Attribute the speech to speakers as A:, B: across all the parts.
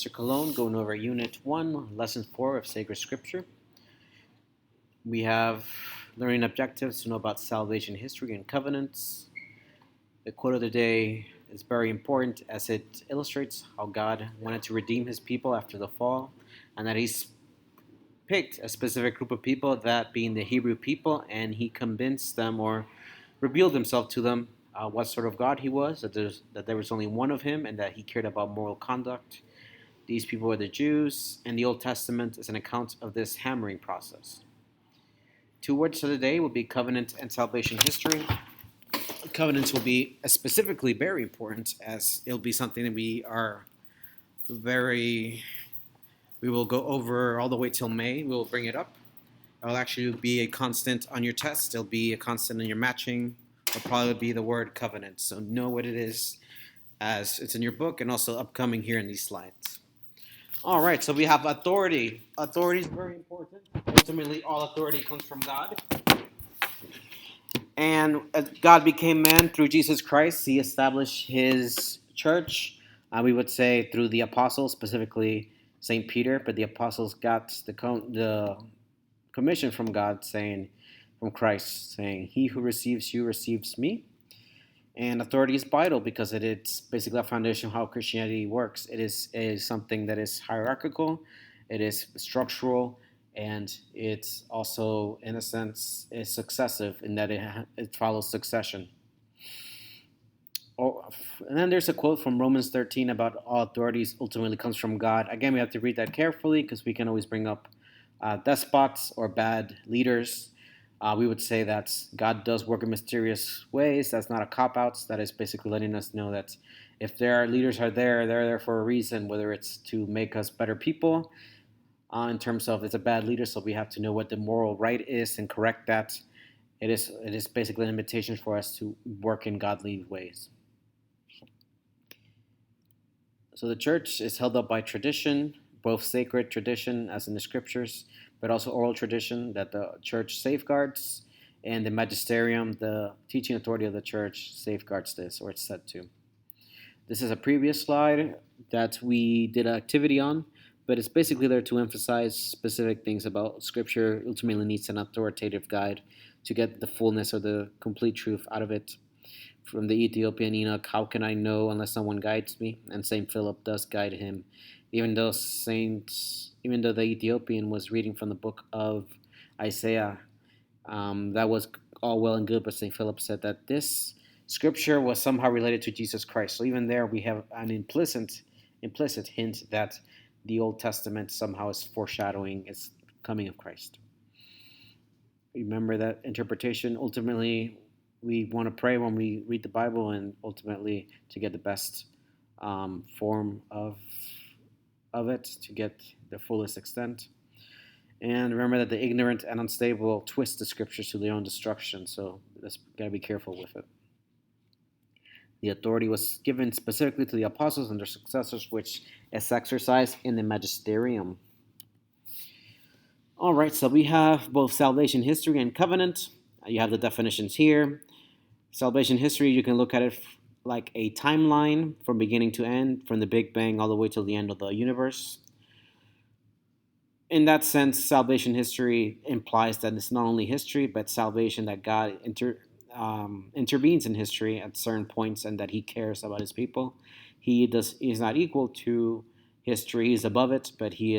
A: Mr. Cologne going over Unit 1, Lesson 4 of Sacred Scripture. We have learning objectives to know about salvation history and covenants. The quote of the day is very important as it illustrates how God wanted to redeem his people after the fall, and that he's picked a specific group of people, that being the Hebrew people, and he convinced them or revealed himself to them what sort of God he was, that there was only one of him, and that he cared about moral conduct. These people were the Jews, and the Old Testament is an account of this hammering process. Two words for the day will be covenant and salvation history. Covenants will be specifically very important, as it'll be something that we will go over all the way till May. We'll bring it up. It'll actually be a constant on your test. It'll be a constant in your matching. It'll probably be the word covenant. So know what it is as it's in your book and also upcoming here in these slides. All right, so we have authority. Authority is very important. Ultimately, all authority comes from God. And as God became man through Jesus Christ, he established his church. We would say through the apostles, specifically St. Peter, but the apostles got the commission from God, from Christ, saying, "He who receives you receives me." And authority is vital because it is basically a foundation of how Christianity works. It is something that is hierarchical, it is structural, and it's also, in a sense, is successive in that it follows succession. And then there's a quote from Romans 13 about all authorities ultimately comes from God. Again, we have to read that carefully because we can always bring up despots or bad leaders. We would say that God does work in mysterious ways. That's not a cop-out. That is basically letting us know that if there are leaders they're there for a reason, whether it's to make us better people, in terms of it's a bad leader, so we have to know what the moral right is and correct that. It is basically an invitation for us to work in godly ways. So the church is held up by tradition, both sacred tradition, as in the scriptures, but also oral tradition that the church safeguards, and the magisterium, the teaching authority of the church, safeguards this, or it's said to. This is a previous slide that we did an activity on, but it's basically there to emphasize specific things about Scripture. Ultimately needs an authoritative guide to get the fullness or the complete truth out of it. From the Ethiopian eunuch, how can I know unless someone guides me? And Saint Philip does guide him, even though the Ethiopian was reading from the book of Isaiah. That was all well and good, but Saint Philip said that this scripture was somehow related to Jesus Christ. So even there, we have an implicit hint that the Old Testament somehow is foreshadowing its coming of Christ. Remember that interpretation. Ultimately, we want to pray when we read the Bible, and ultimately to get the best form of it, to get the fullest extent. And remember that the ignorant and unstable twist the scriptures to their own destruction, so let's gotta be careful with it. The authority was given specifically to the apostles and their successors, which is exercised in the magisterium. All right, so we have both salvation history and covenant. You have the definitions here. Salvation history, you can look at it like a timeline from beginning to end, from the Big Bang all the way till the end of the universe. In that sense, salvation history implies that it's not only history, but salvation, that God intervenes in history at certain points, and that He cares about His people. He is not equal to history; He's above it, but He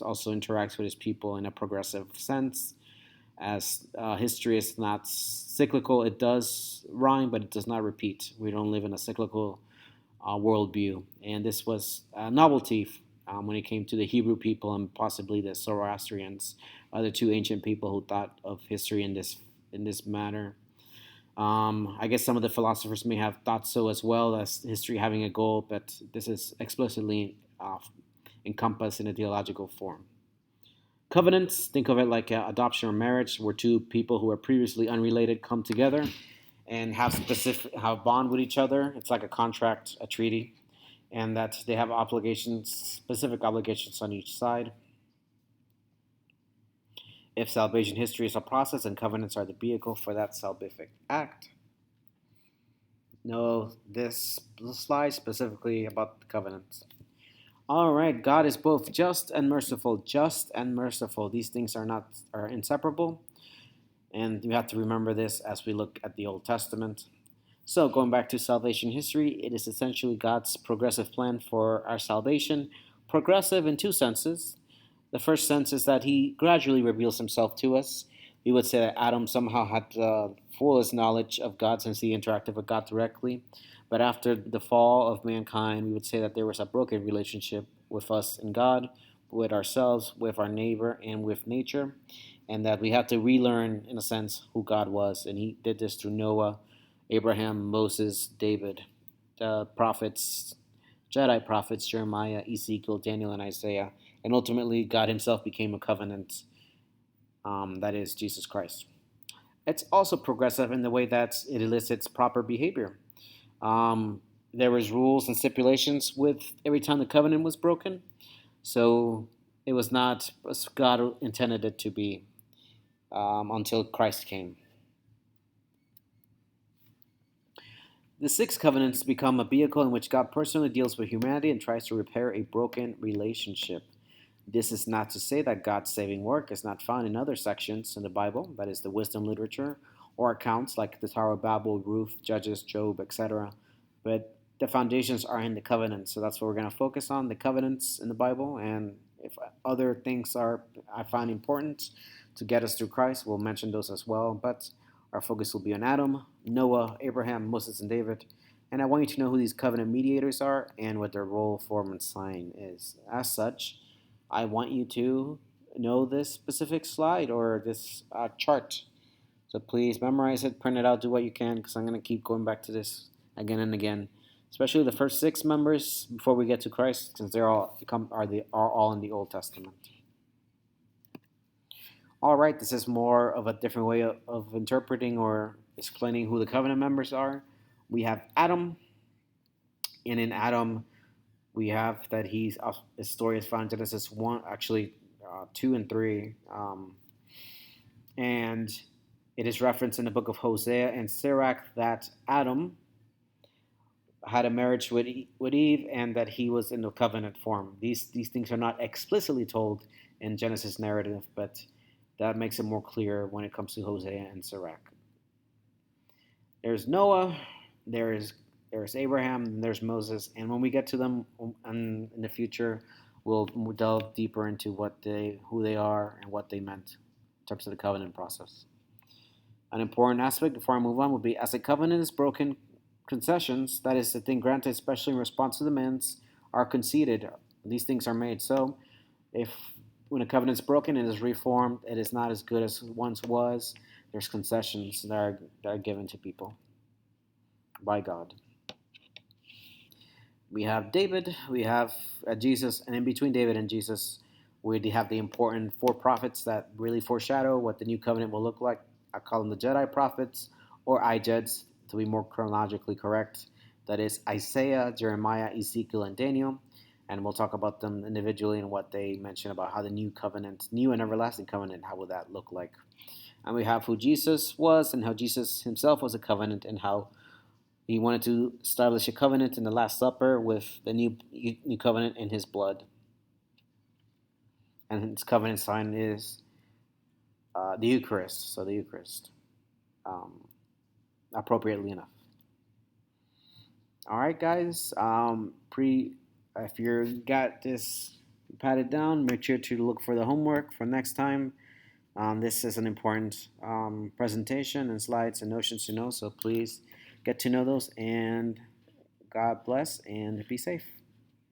A: also interacts with His people in a progressive sense. As history is not cyclical, it does rhyme, but it does not repeat. We don't live in a cyclical worldview, and this was a novelty when it came to the Hebrew people and possibly the Zoroastrians, other two ancient people who thought of history in this manner. I guess some of the philosophers may have thought so as well, as history having a goal, but this is explicitly encompassed in a theological form. Covenants, think of it like adoption or marriage, where two people who are previously unrelated come together and have bond with each other. It's like a contract, a treaty, and that they have specific obligations on each side. If salvation history is a process and covenants are the vehicle for that salvific act. No, this slide specifically about the covenants. All right, God is both just and merciful. Just and merciful. These things are inseparable, and we have to remember this as we look at the Old Testament. So, going back to salvation history, it is essentially God's progressive plan for our salvation. Progressive in two senses. The first sense is that He gradually reveals Himself to us. We would say that Adam somehow had the fullest knowledge of God since he interacted with God directly. But after the fall of mankind, we would say that there was a broken relationship with us and God, with ourselves, with our neighbor, and with nature. And that we have to relearn, in a sense, who God was. And He did this through Noah, Abraham, Moses, David, the prophets, Jedi prophets, Jeremiah, Ezekiel, Daniel, and Isaiah. And ultimately, God Himself became a covenant, that is, Jesus Christ. It's also progressive in the way that it elicits proper behavior. Um, there was rules and stipulations with every time the covenant was broken, so it was not as God intended it to be until Christ came. The six covenants become a vehicle in which God personally deals with humanity and tries to repair a broken relationship. This is not to say that God's saving work is not found in other sections in the Bible, that is, the wisdom literature, or accounts like the Tower of Babel, Ruth, Judges, Job, etc. But the foundations are in the covenants, so that's what we're going to focus on, the covenants in the Bible. And if other things are I find important to get us through Christ, we'll mention those as well. But our focus will be on Adam, Noah, Abraham, Moses, and David. And I want you to know who these covenant mediators are and what their role, form, and sign is. As such, I want you to know this specific slide or this chart. So please memorize it, print it out, do what you can, because I'm going to keep going back to this again and again. Especially the first six members before we get to Christ, since are all in the Old Testament. All right, this is more of a different way of interpreting or explaining who the covenant members are. We have Adam, and in Adam, we have that his story is found in Genesis 1, actually 2 and 3. And it is referenced in the book of Hosea and Sirach that Adam had a marriage with Eve and that he was in the covenant form. These things are not explicitly told in Genesis narrative, but that makes it more clear when it comes to Hosea and Sirach. There's Noah, there's Abraham, and there's Moses, and when we get to them in the future, we'll delve deeper into who they are and what they meant in terms of the covenant process. An important aspect before I move on would be as a covenant is broken, concessions, that is, the thing granted especially in response to demands, are conceded. These things are made. So, if when a covenant is broken and is reformed, it is not as good as it once was. There's concessions that are given to people by God. We have David, we have Jesus, and in between David and Jesus, we have the important four prophets that really foreshadow what the new covenant will look like. I call them the Jedi prophets, or iJeds, to be more chronologically correct. That is Isaiah, Jeremiah, Ezekiel, and Daniel. And we'll talk about them individually and what they mention about how the new covenant, new and everlasting covenant, how will that look like. And we have who Jesus was and how Jesus himself was a covenant and how he wanted to establish a covenant in the Last Supper with the new covenant in his blood. And his covenant sign is the Eucharist. So the Eucharist, appropriately enough. All right, guys. If you got this patted down, make sure to look for the homework for next time. This is an important presentation and slides and notions to know. So please get to know those, and God bless and be safe.